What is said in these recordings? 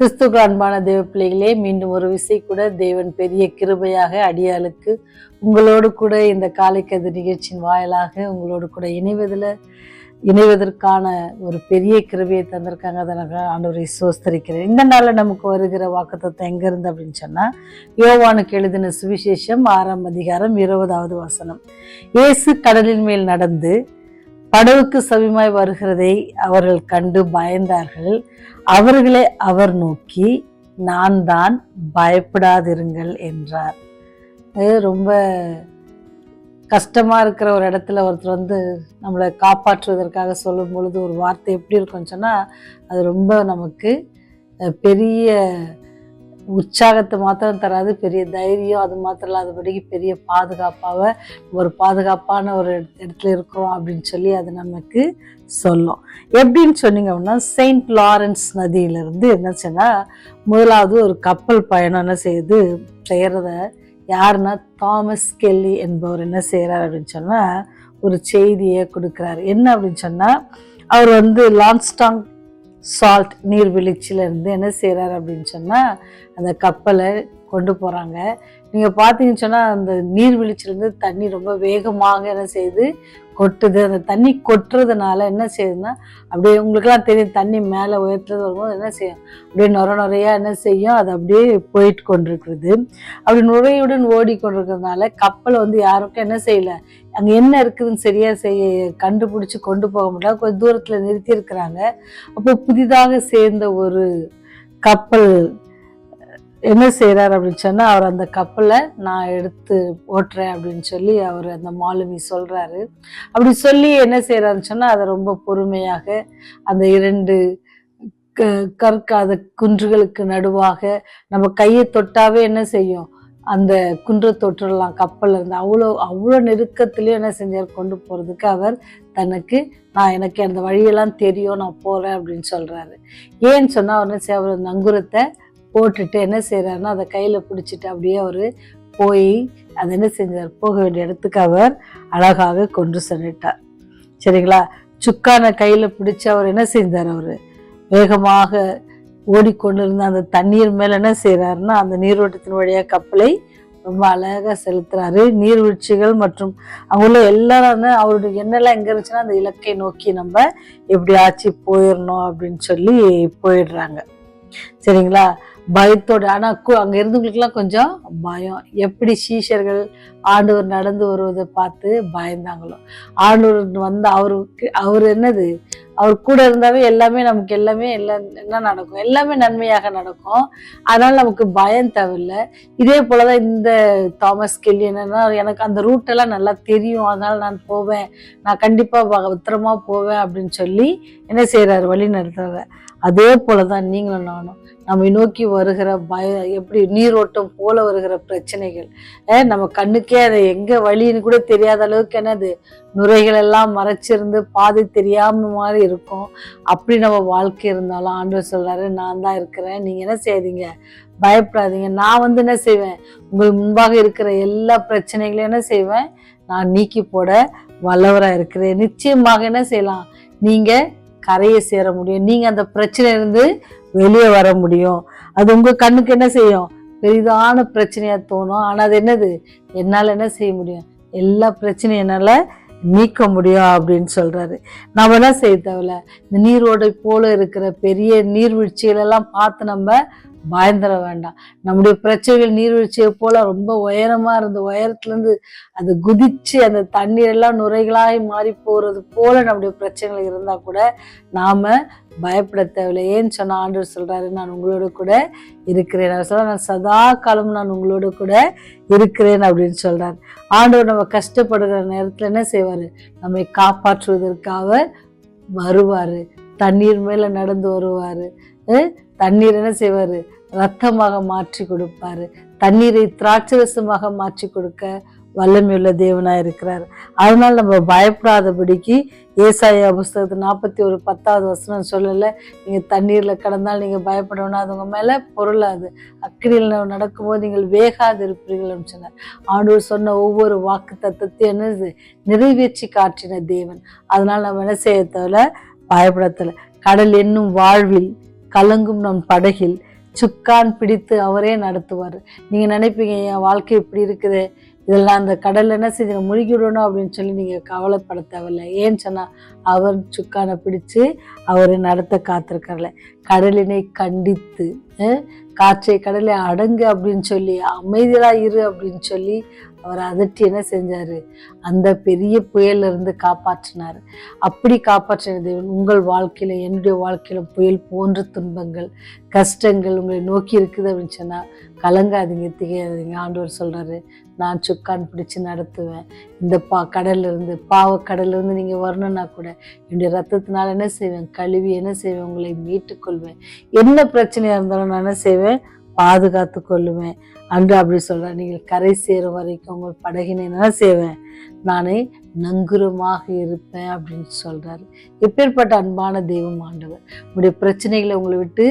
கிறிஸ்துவுக்கு அன்பான தேவ பிள்ளைகளே, மீண்டும் ஒரு விசை கூட தேவன் பெரிய கிருபையாக அடியாளுக்கு உங்களோடு கூட இந்த காலைக்கதிர் நிகழ்ச்சியின் வாயிலாக உங்களோடு கூட இணைவதற்கான ஒரு பெரிய கிருபையை தந்திருக்காங்க. அதனால ஆண்டவரை சோஸ்தரிக்கிறேன். இந்த நாளில் நமக்கு வருகிற வாக்குத்தத்தம் எங்க இருந்து அப்படின்னு சொன்னா, யோவானுக்கு எழுதின சுவிசேஷம் 6ஆம் அதிகாரம் 20வது வசனம். இயேசு கடலின் மேல் நடந்து படவுக்கு சமீபமாய் வருகிறதை அவர்கள் கண்டு பயந்தார்கள். அவர்களை அவர் நோக்கி, நான் தான், பயப்படாதிருங்கள் என்றார். ரொம்ப கஷ்டமா இருக்கிற ஒரு இடத்துல ஒருத்தர் வந்து நம்மளை காப்பாற்றுவதற்காக சொல்லும் பொழுது ஒரு வார்த்தை எப்படி இருக்கும்னு சொன்னா, அது ரொம்ப நமக்கு பெரிய உற்சாகத்தை மாத்திரம் தராது, பெரிய தைரியம் அது மாத்திரம் இல்லாதபடிக்கு பெரிய பாதுகாப்பான ஒரு இடத்துல இருக்கிறோம் அப்படின்னு சொல்லி அது நமக்கு சொல்லும். எப்படின்னு சொன்னீங்க அப்படின்னா, செயின்ட் லாரன்ஸ் நதியிலிருந்து என்ன சொன்னா, முதலாவது ஒரு கப்பல் பயணம் என்ன செய்யறத யாருன்னா தாமஸ் கெல்லி என்பவர் என்ன செய்யறாரு அப்படின்னு சொன்னா, ஒரு செய்தியை கொடுக்குறாரு. என்ன அப்படின்னு சொன்னா, அவர் வந்து லான்ஸ்டாங் சால்ட் நீர்வீழ்ச்சியில இருந்து என்ன செய்யறாரு அப்படின்னு சொன்னா, அந்த கப்பலை கொண்டு போறாங்க. நீங்க பாத்தீங்கன்னு சொன்னா, அந்த நீர்வீழ்ச்சியிலிருந்து தண்ணி ரொம்ப வேகமாக என்ன செய்யுது, கொட்டுது. அந்த தண்ணி கொட்டுறதுனால என்ன செய்யுதுன்னா, அப்படியே உங்களுக்கெல்லாம் தெரியும், தண்ணி மேலே உயர்த்துறது வரும்போது என்ன செய்யும், அப்படியே நுரையா என்ன செய்யும், அது அப்படியே போயிட்டு கொண்டிருக்கிறது. அப்படி நுரையுடன் ஓடிக்கொண்டிருக்கிறதுனால கப்பலை வந்து யாருக்கும் என்ன செய்யல, அங்கே என்ன இருக்குதுன்னு சரியா கண்டுபிடிச்சு கொண்டு போக முடியல. கொஞ்சம் தூரத்தில் நிறுத்தி இருக்கிறாங்க. அப்போ புதிதாக சேர்ந்த ஒரு கப்பல் என்ன செய்யறாரு அப்படின்னு சொன்னா, அவர் அந்த கப்பலை நான் எடுத்து ஓட்டுறேன் அப்படின்னு சொல்லி அவர் அந்த மாலுமி சொல்றாரு. அப்படி சொல்லி என்ன செய்யறாருன்னு சொன்னா, அதை ரொம்ப பொறுமையாக அந்த 2 கற்காத குன்றுகளுக்கு நடுவாக நம்ம கையை தொட்டாவே என்ன செய்யும், அந்த குன்றை தொட்டுடலாம் கப்பல்ல இருந்து. அவ்வளோ நெருக்கத்திலயும் என்ன செஞ்சார், கொண்டு போறதுக்கு அவர் எனக்கு அந்த வழியெல்லாம் தெரியும், நான் போறேன் அப்படின்னு சொல்றாரு. ஏன்னு சொன்னா, அவர் நங்குரத்தை போட்டுட்டு என்ன செய்யறாருன்னா, அதை கையில பிடிச்சிட்டு அப்படியே அவரு போய் அதை என்ன செஞ்சார், போக வேண்டிய இடத்துக்கு அவர் அழகாக கொண்டு சென்றுட்டார். சரிங்களா? சுக்கான கையில பிடிச்சு அவர் என்ன செஞ்சார், அவரு வேகமாக ஓடிக்கொண்டிருந்த அந்த தண்ணீர் மேல என்ன செய்யறாருன்னா, அந்த நீரோட்டத்தின் வழியா கப்பலை ரொம்ப அழகா செலுத்துறாரு. நீர்வீழ்ச்சிகள் மற்றும் அவங்கள எல்லாரும் அவருடைய எண்ணெல்லாம் எங்க இருந்துச்சுன்னா, அந்த இலக்கை நோக்கி நம்ம எப்படி ஆச்சு போயிடணும் அப்படின்னு சொல்லி போயிடுறாங்க. சரிங்களா? பயத்தோட. ஆனா அங்க இருந்தவங்களுக்குலாம் கொஞ்சம் பயம். எப்படி சீஷர்கள் ஆண்டவர் நடந்து வருவதை பார்த்து பயந்தாங்களோ, ஆண்டவர் வந்து அவர் என்னது, அவர் கூட இருந்தாவே நமக்கு என்ன நடக்கும், எல்லாமே நன்மையாக நடக்கும். அதனால நமக்கு பயம் தேவையில்லை. இதே போலதான் இந்த தாமஸ் கெல்லி என்னன்னா, எனக்கு அந்த ரூட் எல்லாம் நல்லா தெரியும், அதனால நான் போவேன், நான் கண்டிப்பா பத்திரமா போவேன் அப்படின்னு சொல்லி என்ன செய்யறாரு, வழி நடத்துறாரு. அதே போலதான் நீங்களும் நானும் நம்மை நோக்கி வருகிற எப்படி நீரோட்டம் போல வருகிற பிரச்சனைகள், நம்ம கண்ணுக்கே அதை எங்க வழின்னு கூட தெரியாத அளவுக்கு என்னது, நுரைகள் எல்லாம் மறைச்சிருந்து பாதை தெரியாம மாதிரி இருக்கும். அப்படி நம்ம வாழ்க்கை இருந்தாலும் ஆண்டவர் சொல்றாரு, நான் தான் இருக்கிறேன், நீங்க என்ன செய்யாதீங்க, பயப்படாதீங்க. நான் வந்து என்ன செய்வேன், உங்களுக்கு முன்பாக இருக்கிற எல்லா பிரச்சனைகளையும் என்ன செய்வேன், நான் நீக்கி போட வல்லவரா இருக்கிறேன். நிச்சயமாக என்ன செய்யலாம், நீங்க கரையை சேர முடியும், நீங்க அந்த பிரச்சனையில இருந்து வெளியே வர முடியும். அது உங்க கண்ணுக்கு என்ன செய்யும், பெரிதான பிரச்சனையா தோணும். ஆனா அது என்னது, என்னால என்ன செய்ய முடியும், எல்லா பிரச்சனையும் என்னால நீக்க முடியும் அப்படின்னு சொல்றாரு. நாம என்ன செய்ய தேவையில்ல, இந்த நீரோடை போல இருக்கிற பெரிய நீர்வீழ்ச்சிகள் எல்லாம் பார்த்து நம்ம பயந்துட வேண்டாம். நம்முடைய பிரச்சனைகள் நீர்வீழ்ச்சியை போல ரொம்ப உயரமா இருந்த உயரத்துல இருந்து அது குதிச்சு அந்த தண்ணீர் எல்லாம் நுரைகளாய் மாறி போறது போல நம்முடைய பிரச்சனைகள் இருந்தா கூட நாம பயப்பட தேவையில்லை. ஏன்னு சொன்னா, ஆண்டவர் சொல்றாரு, நான் உங்களோட கூட இருக்கிறேன். அவர் சொல்ற, நான் சதா காலம் நான் உங்களோட கூட இருக்கிறேன் அப்படின்னு சொல்றாரு. ஆண்டவர் நம்ம கஷ்டப்படுகிற நேரத்துல என்ன செய்வாரு, நம்மை காப்பாற்றுவதற்காக வருவாரு. தண்ணீர் மேல நடந்து வருவாரு. தண்ணீர் என்ன செய்வாரு, ரத்தமாக மாற்றி கொடுப்பாரு. தண்ணீரை திராட்சரசமாக மாற்றி கொடுக்க வல்லமையுள்ள தேவனா இருக்கிறார். அதனால நம்ம பயப்படாதபடிக்கு ஏசாயா புஸ்தகத்து 41:10 வசனம் சொல்லல, நீங்க தண்ணீர்ல கடந்தால் நீங்க பயப்படணும், அது உங்க மேல பொருளாது, அக்கினியில் நடக்கும்போது நீங்கள் வேகாது இருப்பீர்கள் சொன்னார். ஆண்டவர் சொன்ன ஒவ்வொரு வாக்கு தத்தத்தையும் என்னது, நிறைவேற்றி காட்டின தேவன். அதனால நம்ம என்ன செய்ய தேவையில்ல, பயப்படத்துல. கடல் என்னும் வாழ்வில் கலங்கும் நம் படகில் சுக்கான் பிடித்து அவரே நடத்துவார். நீங்க நினைப்பீங்க என் வாழ்க்கை இப்படி இருக்குது, இதெல்லாம் அந்த கடல்ல என்ன செஞ்சு முழுகி விடணும் அப்படின்னு சொல்லி நீங்க கவலைப்பட தேவையில்லை. ஏன்னு சொன்னா அவர் சுக்கானை பிடிச்சு அவரை நடத்த காத்திருக்கார்ல. கடலினை கண்டித்து காற்றை கடலை அடங்கு அப்படின்னு சொல்லி, அமைதியா இரு அப்படின்னு சொல்லி அவர் அதட்டி என்ன செஞ்சாரு, அந்த பெரிய புயல்ல இருந்து காப்பாற்றினாரு. அப்படி காப்பாற்றின தேவன் உங்கள் வாழ்க்கையில, என்னுடைய வாழ்க்கையில புயல் போன்ற துன்பங்கள் கஷ்டங்கள் உங்களை நோக்கி இருக்குது அப்படின்னு சொன்னா கலங்காதீங்க, திகையாதீங்க. ஆண்டவர் சொல்றாரு, நான் சுக்கான் பிடிச்சு நடத்துவேன். இந்த கடல்ல இருந்து, கடல்ல இருந்து நீங்க வரணும்னா கூட என்னுடைய ரத்தத்தினால என்ன செய்வேன், கழுவி என்ன செய்வேன், உங்களை மீட்டுக் கொள்வேன். என்ன பிரச்சனையா இருந்தாலும் நான் என்ன செய்வேன், பாதுகாத்து கொள்ளுவேன் அன்று அப்படி சொல்றேன். நீங்கள் கரை சேரும் வரைக்கும் உங்கள் படகினை என்ன செய்வேன், நானே நங்குரமாக இருப்பேன் அப்படின்னு சொல்றாரு. எப்பேற்பட்ட அன்பான தெய்வம் ஆண்டவர். உங்களுடைய பிரச்சனைகளை உங்களை விட்டு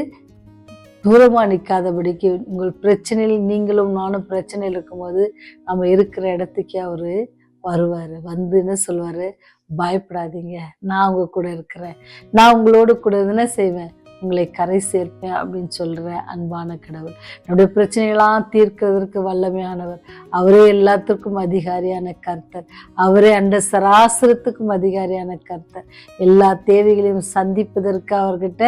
தூரமா நிற்காதபடிக்கு, உங்கள் பிரச்சனையில் நீங்களும் நானும் பிரச்சனையில் இருக்கும்போது நம்ம இருக்கிற இடத்துக்கு அவரு வருவாரு. வந்து என்ன சொல்லுவாரு, பயப்படாதீங்க, நான் உங்க கூட இருக்கிறேன், நான் உங்களோடு கூட என்ன செய்வேன், உங்களை கரை சேர்ப்பேன் அப்படின்னு சொல்ற அன்பான கடவுள். நம்முடைய பிரச்சனைகளாம் தீர்க்கிறதுக்கு வல்லமையானவர். அவரே எல்லாத்துக்கும் அதிகாரியான கர்த்தர். அவரே அண்ட சராசரத்துக்கும் அதிகாரியான கர்த்தர். எல்லா தேவைகளையும் சந்திப்பதற்கு அவர்கிட்ட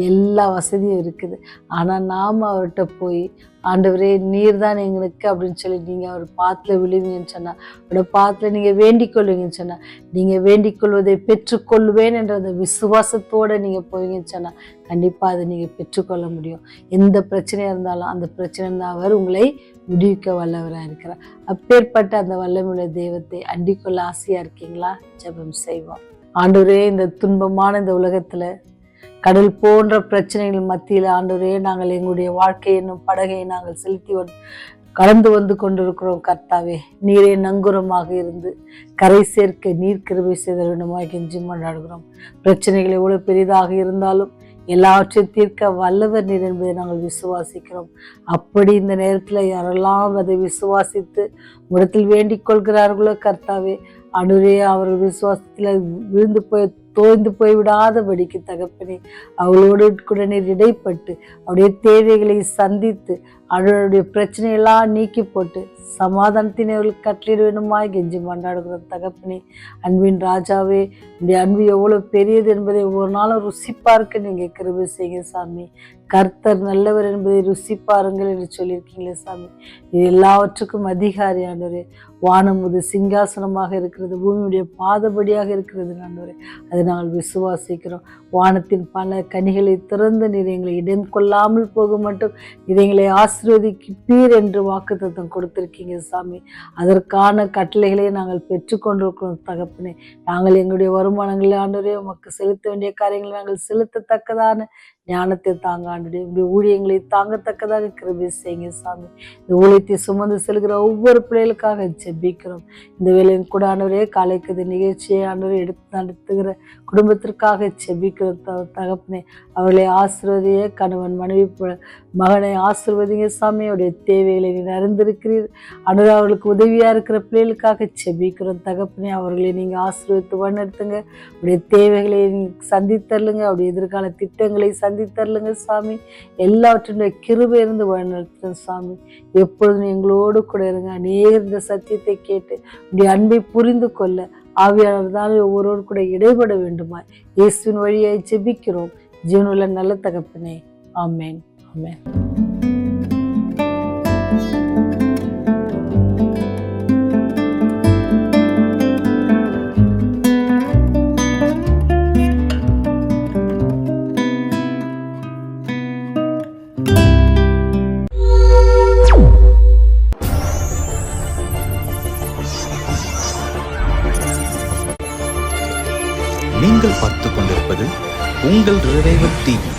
எல்லா வசதியும் இருக்குது. ஆனால் நாம் அவர்கிட்ட போய், ஆண்டவரே நீர் தான் எங்களுக்கு அப்படின்னு சொல்லி நீங்கள் அவர் பாத்துல விழுவீங்கன்னு சொன்னா, அவரோட பாத்துல நீங்கள் வேண்டிக் கொள்வீங்கன்னு சொன்னா, நீங்கள் வேண்டிக் கொள்வதை பெற்றுக்கொள்வேன் என்ற அந்த விசுவாசத்தோடு நீங்கள் போவீங்கன்னு சொன்னா கண்டிப்பாக அதை நீங்கள் பெற்றுக்கொள்ள முடியும். எந்த பிரச்சனையாக இருந்தாலும் அந்த பிரச்சனை அவர் உங்களை விடுவிக்க வல்லவராக இருக்கிறார். அப்பேற்பட்ட அந்த வல்லமுள்ள தெய்வத்தை அண்டிக்கொள்ள ஆசையாக இருக்கீங்களா? ஜெபம் செய்வோம். ஆண்டவரே, இந்த துன்பமான இந்த உலகத்தில் கடல் போன்ற பிரச்சனைகள் மத்தியில் ஆண்டவரே, நாங்கள் எங்களுடைய வாழ்க்கை என்னும் படகை நாங்கள் செலுத்தி கடந்து வந்து கொண்டிருக்கிறோம். கர்த்தாவே, நீரே நங்குரமாக இருந்து கரை சேர்க்க நீர் கிருபை செய்த வேண்டுமாய் கெஞ்சி கொண்டாடுகிறோம். பிரச்சனைகள் எவ்வளவு பெரிதாக இருந்தாலும் எல்லாவற்றையும் தீர்க்க வல்லவர் நீர் என்பதை நாங்கள் விசுவாசிக்கிறோம். அப்படி இந்த நேரத்தில் யாரெல்லாம் அதை விசுவாசித்து உடத்தில் வேண்டிக் கொள்கிறார்களோ கர்த்தாவே, ஆண்டவரே, அவர்கள் விசுவாசத்தில் விழுந்து தோய்ந்து போய்விடாதபடிக்கு தகப்பனே, அவளோடு கூட நீர் இடைப்பட்டு அவருடைய தேவைகளை சந்தித்து அவருடைய பிரச்சனையெல்லாம் நீக்கி போட்டு சமாதானத்தினை அவர்களுக்கு கட்டளிட வேண்டுமாய் கெஞ்சி கொண்டாடுகிற தகப்பனே, அன்பின் ராஜாவே, இந்த அன்பு எவ்வளவு பெரியது என்பதை ஒவ்வொரு நாளும் ருசி பார்க்க நீங்க கிருபை செய்யுங்க சாமி. கர்த்தர் நல்லவர் என்பதை ருசி பாருங்கள் என்று சொல்லியிருக்கீங்களே சாமி. இது எல்லாவற்றுக்கும் அதிகாரி ஆண்டவரே. வானம் ஒரு சிங்காசனமாக இருக்கிறது, பூமியுடைய பாதபடியாக இருக்கிறது ஆண்டவரே. அதை நாங்கள் விசுவாசிக்கிறோம். வானத்தின் பல கனிகளை திறந்து நீர் எங்களை இடம் கொள்ளாமல் போக மட்டும் நீர் எங்களை ஆசீர்வதிப்பீர் என்று வாக்குத்தத்தம் கொடுத்திருக்கீங்க சாமி. அதற்கான கட்டளைகளை நாங்கள் பெற்றுக்கொண்டிருக்கிறோம் தகப்பனே. நாங்கள் எங்களுடைய வருமானங்களை ஆண்டவரே உமக்கு செலுத்த வேண்டிய காரியங்களை நாங்கள் செலுத்தத்தக்கதான ஞானத்தை தாங்க ஆண்டவரே. இப்படி ஊழியங்களை தாங்கத்தக்கதாக கிருபை செய்யுங்க சாமி. இந்த ஊழியத்தை சுமந்து செல்கிற ஒவ்வொரு பிள்ளைகளுக்காக ஜெபிக்கிறோம். இந்த வேலையின் கூட ஆண்டவரே, காலைக்கு நிகழ்ச்சியை ஆண்டவரே எடுத்து நடத்துகிற குடும்பத்திற்காக ஜெபிக்கிறோம் தகப்பனே. அவர்களை ஆசீர்வதிய கணவன் மனைவி மகனை ஆசீர்வதிங்க சாமி. அவருடைய தேவைகளை நீ அறிந்திருக்கிறீர் ஆண்டவரே. அவர்களுக்கு உதவியா இருக்கிற பிள்ளைகளுக்காக ஜெபிக்கிறோம் தகப்பனே. அவர்களை நீங்க ஆசீர்வதித்து வழிநடத்துங்க. அவருடைய தேவைகளை நீங்க சந்தித்தருளுங்க. அவருடைய எதிர்கால திட்டங்களை சந்தித்தருளுங்க சாமி. எல்லாவற்றினுடைய கிருபை இருந்து வழிநடத்துறோம் சாமி. எப்பொழுதும் எங்களோடு கூட இருங்க. அநேகர் இந்த சத்தியத்தை கேட்டு உடைய அன்பை புரிந்து கொள்ள ஆவியானவர் தான் ஒவ்வொருவரும் கூட இடைபட வேண்டுமா இயேசுவின் வழியை ஜெபிக்கிறோம் ஜீவனுள்ள நல்ல தகப்பனே. ஆமென், ஆமென். நீங்கள் பார்த்துக் கொண்டிருப்பது உங்கள் ரிவைவல் டிவி.